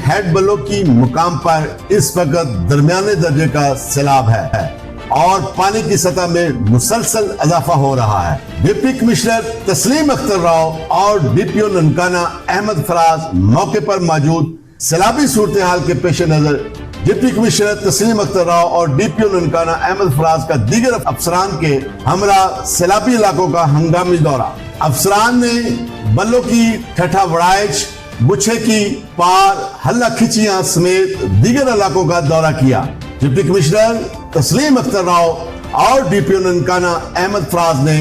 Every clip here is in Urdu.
ہیڈ بلو کی مقام پر اس وقت درمیانے درجے کا سیلاب ہے اور پانی کی سطح میں مسلسل اضافہ ہو رہا ہے۔ ڈپٹی کمشنر تسلیم اختر راؤ اور ڈی پی او ننکانہ احمد فراز موقع پر موجود سیلابی صورتحال کے پیش نظر ڈپٹی کمشنر تسلیم اختر راؤ اور ڈی پی او ننکانہ احمد فراز کا دیگر افسران کے ہمراہ سیلابی علاقوں کا ہنگامی دورہ۔ افسران نے بلو کی ٹھٹھا وڑائچ، بچھے کی پار، ہلہ کھچیاں سمیت دیگر علاقوں کا دورہ کیا۔ ڈپٹی کمشنر تسلیم اختر راؤ اور ڈی پی او ننکانہ احمد فراز نے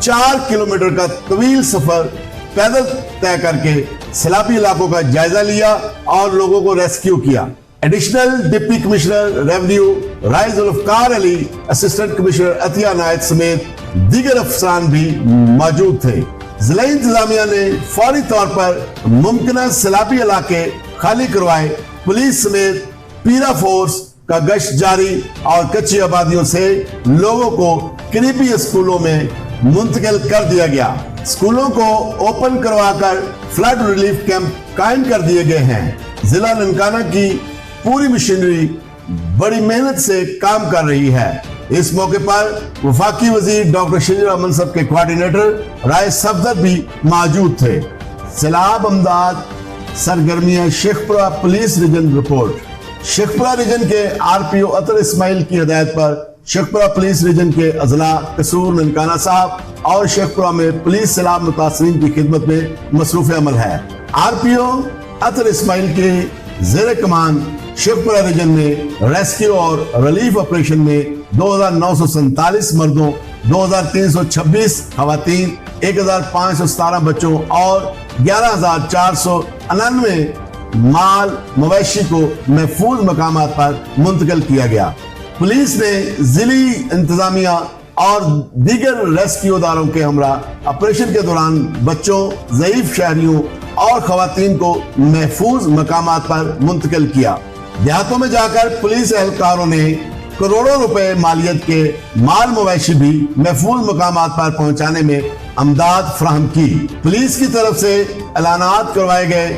4 کلومیٹر کا طویل سفر پیدل طے کر کے سیلابی علاقوں کا جائزہ لیا اور لوگوں کو ریسکیو کیا۔ ایڈیشنل ڈپٹی کمشنر ریونیو رائے ذوالفقار علی، اسسٹنٹ کمشنر عطیہ عنایت سمیت دیگر افسران بھی موجود تھے۔ ضلع انتظامیہ نے فوری طور پر ممکنہ سیلابی علاقے خالی کروائے، پولیس سمیت پیرا فورس کا گشت جاری اور کچی آبادیوں سے لوگوں کو قریبی اسکولوں میں منتقل کر دیا گیا۔ اسکولوں کو اوپن کروا کر فلڈ ریلیف کیمپ قائم کر دیے گئے ہیں۔ ضلع ننکانہ کی پوری مشینری بڑی محنت سے کام کر رہی ہے۔ اس موقع پر وفاقی وزیر ڈاکٹر شجرا منصب کے کوارڈینیٹر رائے صفدر بھی موجود تھے۔ سیلاب امداد سرگرمیاں شیخپورہ پولیس ریجن رپورٹ۔ شیخپورہ ریجن کے آر پی او عطر اسماعیل کی ہدایت پر شیخپورہ پولیس ریجن کے اضلاع قصور، ننکانہ صاحب اور شیخپورہ میں پولیس سیلاب متاثرین کی خدمت میں مصروف عمل ہے۔ آر پی او عطر اسماعیل کے زیر کمان شیخپورہ ریجن میں ریسکیو اور ریلیف آپریشن میں 2947 مردوں، 2326 خواتین، 1517 بچوں اور 11499 مال مویشی کو محفوظ مقامات پر منتقل کیا گیا۔ پولیس نے ضلعی انتظامیہ اور دیگر ریسکیو اداروں کے ہمراہ آپریشن کے دوران بچوں، ضعیف شہریوں اور خواتین کو محفوظ مقامات پر منتقل کیا۔ دیہاتوں میں جا کر پولیس اہلکاروں نے کروڑوں روپے مالیت کے مال مویشی بھی محفوظ مقامات پر پہنچانے میں امداد فراہم کی۔ پولیس کی طرف سے اعلانات کروائے گئے،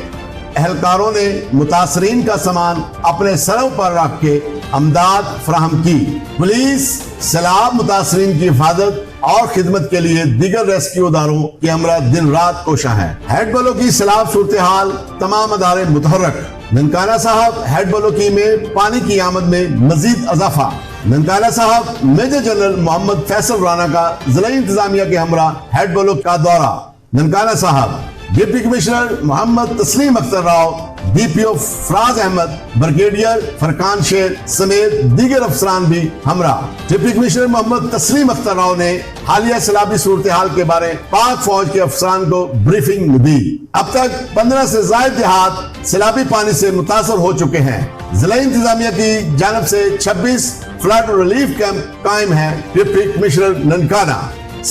اہلکاروں نے متاثرین کا سامان اپنے سروں پر رکھ کے امداد فراہم کی۔ پولیس سیلاب متاثرین کی حفاظت اور خدمت کے لیے دیگر ریسکیو اداروں کے ہمراہ دن رات کوشاں ہے۔ ہیڈ بلو کی سیلاب صورتحال، تمام ادارے متحرک۔ ننکانہ صاحب ہیڈ بلو کی میں پانی کی آمد میں مزید اضافہ۔ ننکانہ صاحب میجر جنرل محمد فیصل رانا کا ضلع انتظامیہ کے ہمراہ ہیڈ بلو کا دورہ۔ ننکانہ صاحب ڈپٹی کمشنر محمد تسلیم اختر راؤ، ڈی پی او فراز احمد، بریگیڈیئر فرقان شیر سمیت دیگر افسران بھی ہمراہ۔ ڈپٹی کمشنر محمد تسلیم اختر راؤ نے حالیہ سیلابی صورتحال کے بارے پاک فوج کے افسران کو بریفنگ دی۔ اب تک 15 سے زائد دیہات سیلابی پانی سے متاثر ہو چکے ہیں۔ ضلع انتظامیہ کی جانب سے 26 فلڈ ریلیف کیمپ قائم ہیں۔ ڈپٹی کمشنر ننکانہ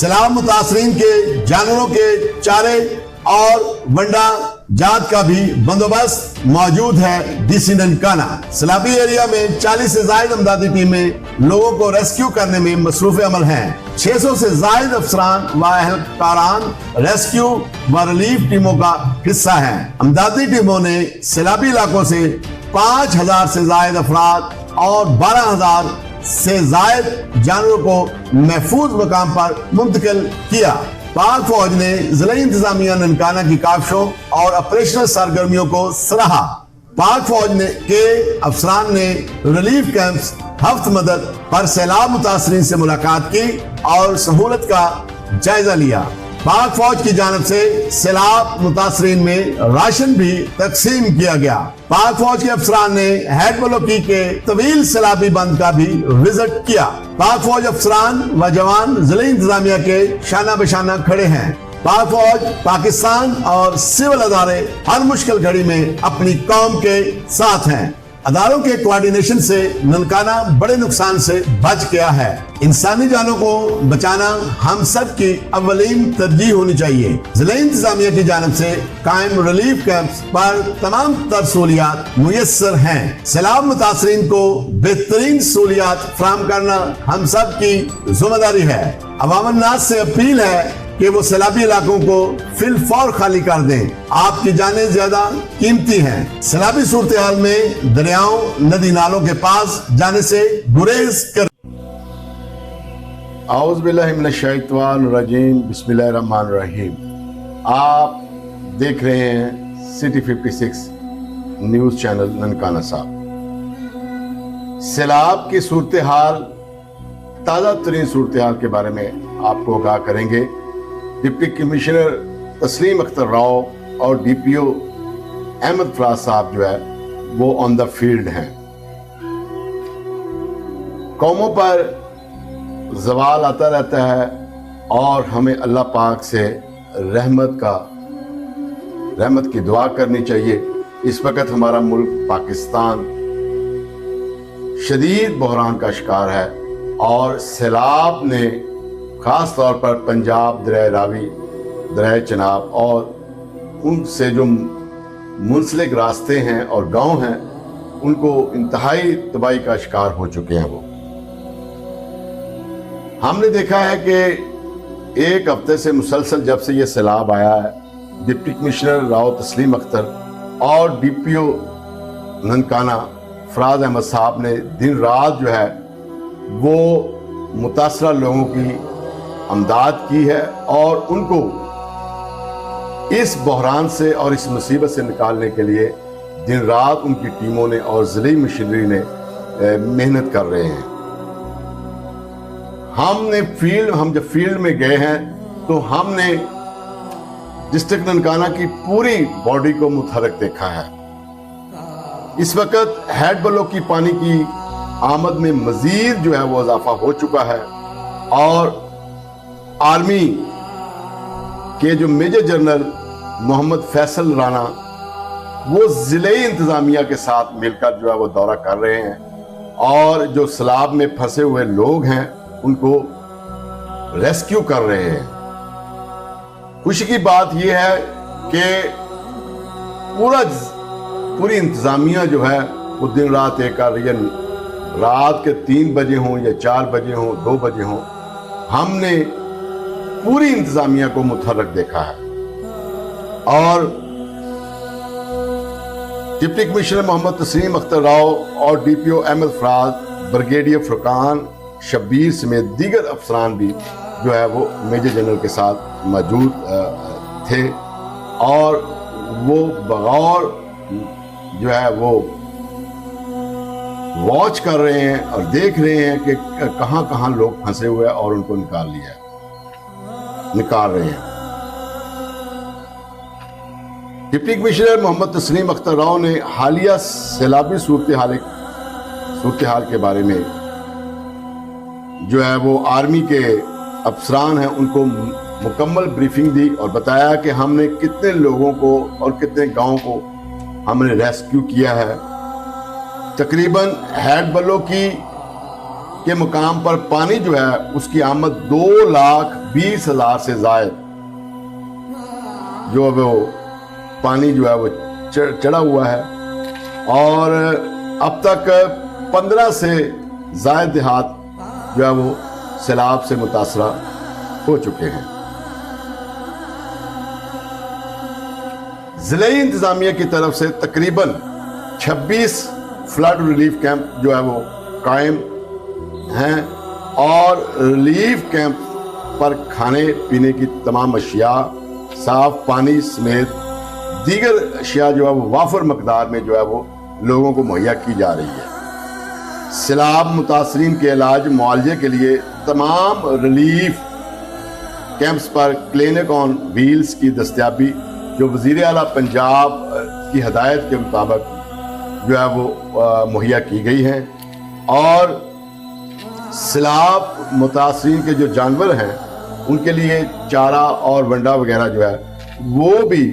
سیلاب متاثرین کے جانوروں کے چارے اور ونڈا جات کا بھی بندوبست موجود ہے۔ ڈی سی ننکانہ سیلابی ایریا میں 40 سے زائد امدادی ٹیمیں لوگوں کو ریسکیو کرنے میں مصروف عمل ہیں۔ 600 سے زائد افسران و اہلکاران ریسکیو و ریلیف ٹیموں کا حصہ ہیں۔ امدادی ٹیموں نے سیلابی علاقوں سے 5000 سے زائد افراد اور 12000 سے زائد جانوروں کو محفوظ مقام پر منتقل کیا۔ پاک فوج نے ضلع انتظامیہ ننکانہ کی کاوشوں اور آپریشنل سرگرمیوں کو سراہا۔ پاک فوج کے افسران نے ریلیف کیمپس ہفت مدد پر سیلاب متاثرین سے ملاقات کی اور سہولت کا جائزہ لیا۔ پاک فوج کی جانب سے سیلاب متاثرین میں راشن بھی تقسیم کیا گیا۔ پاک فوج کے افسران نے ہیڈ بلوکی کے طویل سیلابی بند کا بھی وزٹ کیا۔ پاک فوج افسران و جوان ضلع انتظامیہ کے شانہ بشانہ کھڑے ہیں۔ پاک فوج، پاکستان اور سول ادارے ہر مشکل گھڑی میں اپنی قوم کے ساتھ ہیں۔ اداروں کے کوارڈینیشن سے ننکانہ بڑے نقصان سے بچ گیا ہے۔ انسانی جانوں کو بچانا ہم سب کی اولین ترجیح ہونی چاہیے۔ ضلع انتظامیہ کی جانب سے قائم ریلیف کیمپس پر تمام تر سہولیات میسر ہیں۔ سیلاب متاثرین کو بہترین سہولیات فراہم کرنا ہم سب کی ذمہ داری ہے۔ عوام الناس سے اپیل ہے کہ وہ سیلابی علاقوں کو فی الفور خالی کر دیں. آپ کی جانیں زیادہ قیمتی ہیں. سیلابی صورتحال میں دریاؤں ندی نالوں کے پاس جانے سے گریز کر. اعوذ باللہ من الشیطان الرجیم. بسم اللہ الرحمن الرحیم. آپ دیکھ رہے ہیں سٹی 56 نیوز چینل ننکانہ صاحب. سیلاب کی صورتحال، تازہ ترین صورتحال کے بارے میں آپ کو آگاہ کریں گے. ڈپٹی کمشنر تسلیم اختر راؤ اور ڈی پی او احمد فراز صاحب جو ہے وہ آن دا فیلڈ ہیں. قوموں پر زوال آتا رہتا ہے اور ہمیں اللہ پاک سے رحمت کی دعا کرنی چاہیے. اس وقت ہمارا ملک پاکستان شدید بحران کا شکار ہے اور سیلاب نے خاص طور پر پنجاب، دریائے راوی، دریائے چناب اور ان سے جو منسلک راستے ہیں اور گاؤں ہیں ان کو انتہائی تباہی کا شکار ہو چکے ہیں. وہ ہم نے دیکھا ہے کہ ایک ہفتے سے مسلسل جب سے یہ سیلاب آیا ہے، ڈپٹی کمشنر راؤ تسلیم اختر اور ڈی پی او ننکانہ فراز احمد صاحب نے دن رات جو ہے وہ متاثرہ لوگوں کی امداد کی ہے اور ان کو اس بحران سے اور اس مصیبت سے نکالنے کے لیے دن رات ان کی ٹیموں نے اور ضلعی مشینری نے محنت کر رہے ہیں. ہم جب فیلڈ میں گئے ہیں تو ہم نے ڈسٹرکٹ ننکانہ کی پوری باڈی کو متحرک دیکھا ہے. اس وقت ہیڈ بلوک کی پانی کی آمد میں مزید جو ہے وہ اضافہ ہو چکا ہے اور آرمی کے جو میجر جنرل محمد فیصل رانا وہ ضلعی انتظامیہ کے ساتھ مل کر جو ہے وہ دورہ کر رہے ہیں اور جو سیلاب میں پھنسے ہوئے لوگ ہیں ان کو ریسکیو کر رہے ہیں. خوشی کی بات یہ ہے کہ پوری انتظامیہ جو ہے وہ دن رات ایک کر رہی ہے. رات کے 3 بجے ہوں یا 4 بجے ہوں 2 بجے ہوں، ہم نے پوری انتظامیہ کو متحرک دیکھا ہے. اور ڈپٹی کمشنر محمد تسلیم اختر راؤ اور ڈی پی او احمد فراز، بریگیڈیئر فرقان شبیر سمیت دیگر افسران بھی جو ہے وہ میجر جنرل کے ساتھ موجود تھے اور وہ بغور جو ہے وہ واچ کر رہے ہیں اور دیکھ رہے ہیں کہ کہاں کہاں لوگ پھنسے ہوئے ہیں اور ان کو نکال رہے ہیں. ڈپٹی کمشنر محمد تسلیم اختر راؤ نے حالیہ سیلابی صورتحال کے بارے میں جو ہے وہ آرمی کے افسران ہیں ان کو مکمل بریفنگ دی اور بتایا کہ ہم نے کتنے لوگوں کو اور کتنے گاؤں کو ہم نے ریسکیو کیا ہے. تقریباً ہیڈ بلو کے مقام پر پانی جو ہے اس کی آمد 2,20,000 سے زائد جو وہ پانی جو ہے وہ چڑھا ہوا ہے اور اب تک 15 سے زائد دیہات جو ہے وہ سیلاب سے متاثرہ ہو چکے ہیں. ضلعی انتظامیہ کی طرف سے تقریباً 26 فلڈ ریلیف کیمپ جو ہے وہ قائم ہیں اور ریلیف کیمپ پر کھانے پینے کی تمام اشیاء، صاف پانی سمیت دیگر اشیاء جو ہے وہ وافر مقدار میں جو ہے وہ لوگوں کو مہیا کی جا رہی ہے. سیلاب متاثرین کے علاج معالجے کے لیے تمام ریلیف کیمپس پر کلینک آن ویلز کی دستیابی جو وزیر اعلیٰ پنجاب کی ہدایت کے مطابق جو ہے وہ مہیا کی گئی ہیں اور سیلاب متاثرین کے جو جانور ہیں ان کے لیے چارہ اور ونڈا وغیرہ جو ہے وہ بھی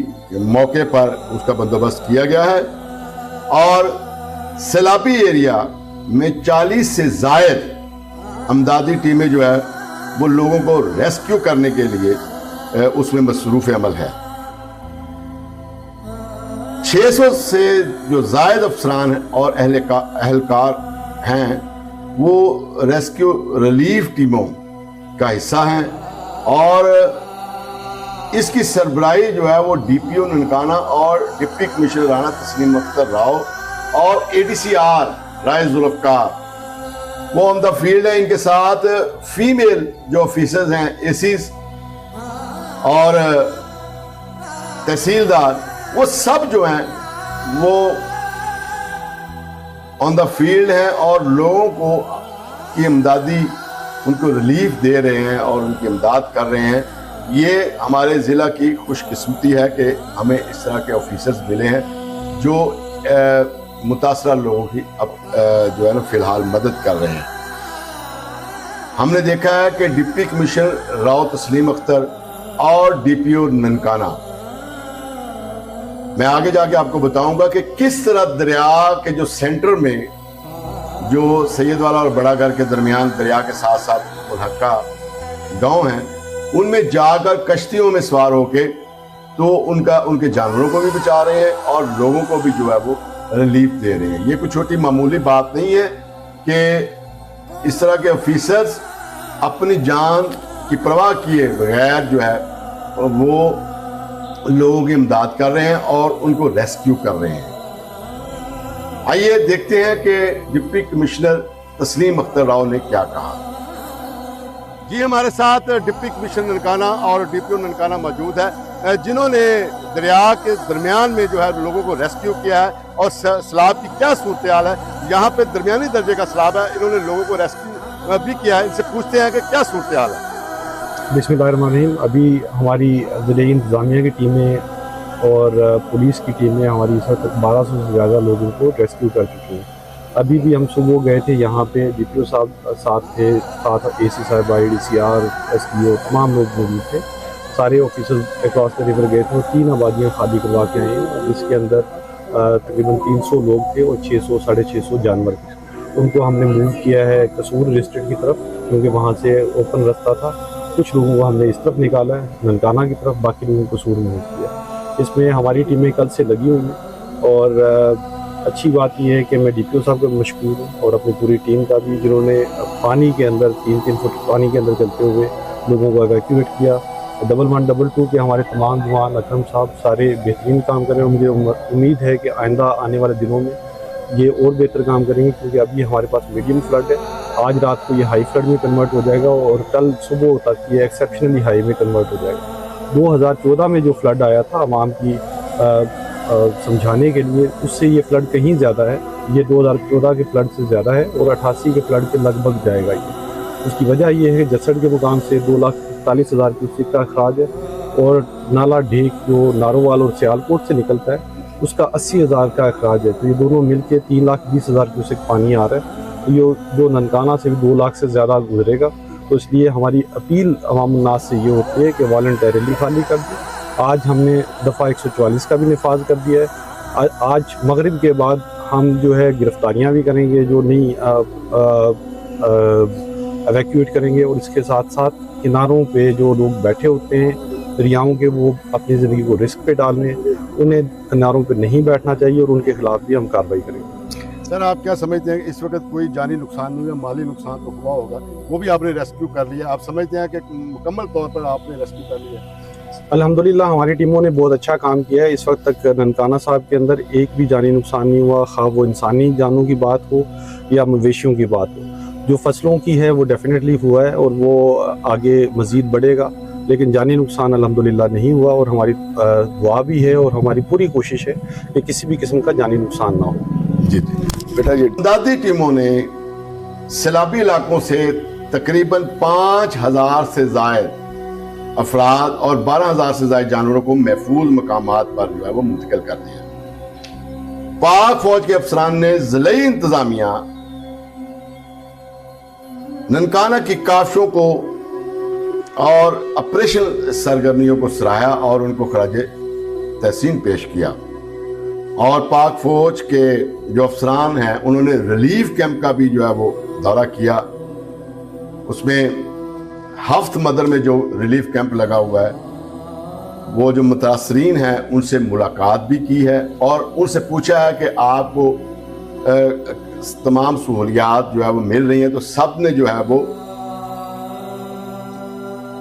موقع پر اس کا بندوبست کیا گیا ہے اور سیلابی ایریا میں 40 سے زائد امدادی ٹیمیں جو ہے وہ لوگوں کو ریسکیو کرنے کے لیے اس میں مصروف عمل ہے. 600 سے جو زائد افسران ہیں اور اہلکار ہیں وہ ریسکیو ریلیف ٹیموں کا حصہ ہیں اور اس کی سربراہی جو ہے وہ ڈی پی او ننکانہ اور ڈپٹی کمشنر رانا تسلیم اختر راؤ اور اے ڈی سی آر رائے ذوالفقار وہ آن دا فیلڈ ہے. ان کے ساتھ فیمیل جو آفیسرز ہیں اے سیز اور تحصیلدار وہ سب جو ہیں وہ آن دا فیلڈ ہیں اور لوگوں کو کی امدادی ان کو ریلیف دے رہے ہیں اور ان کی امداد کر رہے ہیں. یہ ہمارے ضلع کی خوش قسمتی ہے کہ ہمیں اس طرح کے آفیسرز ملے ہیں جو متاثرہ لوگوں کی اب جو ہے نا فی الحال مدد کر رہے ہیں. ہم نے دیکھا ہے کہ ڈپٹی کمشنر راؤ تسلیم اختر اور ڈی پی او ننکانہ، میں آگے جا کے آپ کو بتاؤں گا کہ کس طرح دریا کے جو سینٹر میں جو سید والا اور بڑا گھر کے درمیان دریا کے ساتھ ساتھ ملحقہ گاؤں ہیں ان میں جا کر کشتیوں میں سوار ہو کے تو ان کے جانوروں کو بھی بچا رہے ہیں اور لوگوں کو بھی جو ہے وہ ریلیف دے رہے ہیں. یہ کوئی چھوٹی معمولی بات نہیں ہے کہ اس طرح کے آفیسرز اپنی جان کی پرواہ کیے بغیر جو ہے وہ لوگوں کی امداد کر رہے ہیں اور ان کو ریسکیو کر رہے ہیں. آئیے دیکھتے ہیں کہ ڈپٹی کمشنر تسلیم اختر راؤ نے کیا کہا. جی ہمارے ساتھ ڈپٹی کمشنر ننکانہ اور ڈی پی او ننکانہ موجود ہے جنہوں نے دریا کے درمیان میں جو ہے لوگوں کو ریسکیو کیا ہے اور سیلاب کی کیا صورتحال ہے. یہاں پہ درمیانی درجے کا سیلاب ہے، انہوں نے لوگوں کو ریسکیو بھی کیا ہے. ان سے پوچھتے ہیں کہ کیا صورتحال ہے. بسم اللہ الرحمن الرحیم. ابھی ہماری ضلعی انتظامیہ کی ٹیمیں اور پولیس کی ٹیمیں ہماری اس وقت تک 1200 سے زیادہ لوگوں کو ریسکیو کر چکی ہیں. ابھی بھی ہم صبح گئے تھے یہاں پہ، ڈی پی او صاحب ساتھ تھے، ساتھ اے سی صاحب، I D C R, S D O, تمام لوگ موجود تھے. سارے آفیسرز اکراس دا ریور گئے تھے اور 3 آبادیاں خالی کروا کے آئے ہیں جس کے اندر تقریباً 300 لوگ تھے اور 600-650 جانور تھے. ان کو ہم نے موو کیا ہے قصور ڈسٹرکٹ کی طرف کیونکہ وہاں سے اوپن رستہ تھا. کچھ لوگوں کو ہم نے اس طرف نکالا ہے ننکانہ کی طرف، باقی لوگوں کو قصور موو کیا. اس میں ہماری ٹیمیں کل سے لگی ہوئی ہیں اور اچھی بات یہ ہے کہ میں ڈی پی او صاحب کا مشکور ہوں اور اپنی پوری ٹیم کا بھی، جنہوں نے پانی کے اندر 3 فٹ پانی کے اندر چلتے ہوئے لوگوں کو ایویکیویٹ کیا. 11 22 کے ہمارے تمام جوان اکرم صاحب سارے بہترین کام کر رہے ہیں. مجھے امید ہے کہ آئندہ آنے والے دنوں میں یہ اور بہتر کام کریں گے کیونکہ ابھی ہمارے پاس میڈیم فلڈ ہے. آج رات کو یہ ہائی فلڈ میں کنورٹ ہو جائے گا اور کل صبح تک یہ ایکسیپشنلی ہائی میں کنورٹ ہو جائے گا. 2014 میں جو فلڈ آیا تھا عوام کی سمجھانے کے لیے، اس سے یہ فلڈ کہیں زیادہ ہے. یہ 2014 کے فلڈ سے زیادہ ہے اور 88 کے فلڈ کے لگ بھگ جائے گا. اس کی وجہ یہ ہے کہ جسڑ کے مقام سے 2,41,000 کیوسیک کا اخراج ہے اور نالا ڈھیک جو نارووال اور سیالکوٹ سے نکلتا ہے اس کا 80,000 کا اخراج ہے. تو یہ دونوں مل کے 3,20,000 کیوسیک پانی آ رہا ہے. تو یہ جو ننکانہ سے بھی 2 لاکھ سے زیادہ گزرے گا. تو اس لیے ہماری اپیل عوام الناس سے یہ ہوتی ہے کہ والنٹیرلی خالی کر دیں. آج ہم نے دفعہ 144 کا بھی نفاذ کر دیا ہے. آج مغرب کے بعد ہم جو ہے گرفتاریاں بھی کریں گے جو نہیں ایویکیویٹ کریں گے اور اس کے ساتھ ساتھ کناروں پہ جو لوگ بیٹھے ہوتے ہیں دریاؤں کے، وہ اپنی زندگی کو رسک پہ ڈالنے، انہیں کناروں پہ نہیں بیٹھنا چاہیے اور ان کے خلاف بھی ہم کارروائی کریں گے. سر آپ کیا سمجھتے ہیں کہ اس وقت کوئی جانی نقصان نہیں ہوا، مالی نقصان تو ہوا ہوگا، وہ بھی آپ نے ریسکیو کر لیا. آپ سمجھتے ہیں کہ مکمل طور پر آپ نے ریسکیو کر لیا؟ الحمدللہ ہماری ٹیموں نے بہت اچھا کام کیا ہے. اس وقت تک ننکانہ صاحب کے اندر ایک بھی جانی نقصان نہیں ہوا، خواہ وہ انسانی جانوں کی بات ہو یا مویشیوں کی بات ہو. جو فصلوں کی ہے وہ ڈیفینیٹلی ہوا ہے اور وہ آگے مزید بڑھے گا، لیکن جانی نقصان الحمدللہ نہیں ہوا اور ہماری دعا بھی ہے اور ہماری پوری کوشش ہے کہ کسی بھی قسم کا جانی نقصان نہ ہو. جی بیٹا جی، امدادی ٹیموں نے سیلابی علاقوں سے تقریباً 5,000 سے زائد افراد اور 12,000 سے زائد جانوروں کو محفوظ مقامات پر جو ہے وہ منتقل کر دیا. پاک فوج کے افسران نے ضلعی انتظامیہ ننکانہ کی کاوشوں کو اور آپریشن سرگرمیوں کو سراہا اور ان کو خراج تحسین پیش کیا. اور پاک فوج کے جو افسران ہیں انہوں نے ریلیف کیمپ کا بھی جو ہے وہ دورہ کیا. اس میں ہفت مدر میں جو ریلیف کیمپ لگا ہوا ہے وہ جو متاثرین ہیں ان سے ملاقات بھی کی ہے اور ان سے پوچھا ہے کہ آپ کو تمام سہولیات جو ہے وہ مل رہی ہیں. تو سب نے جو ہے وہ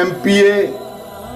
MPA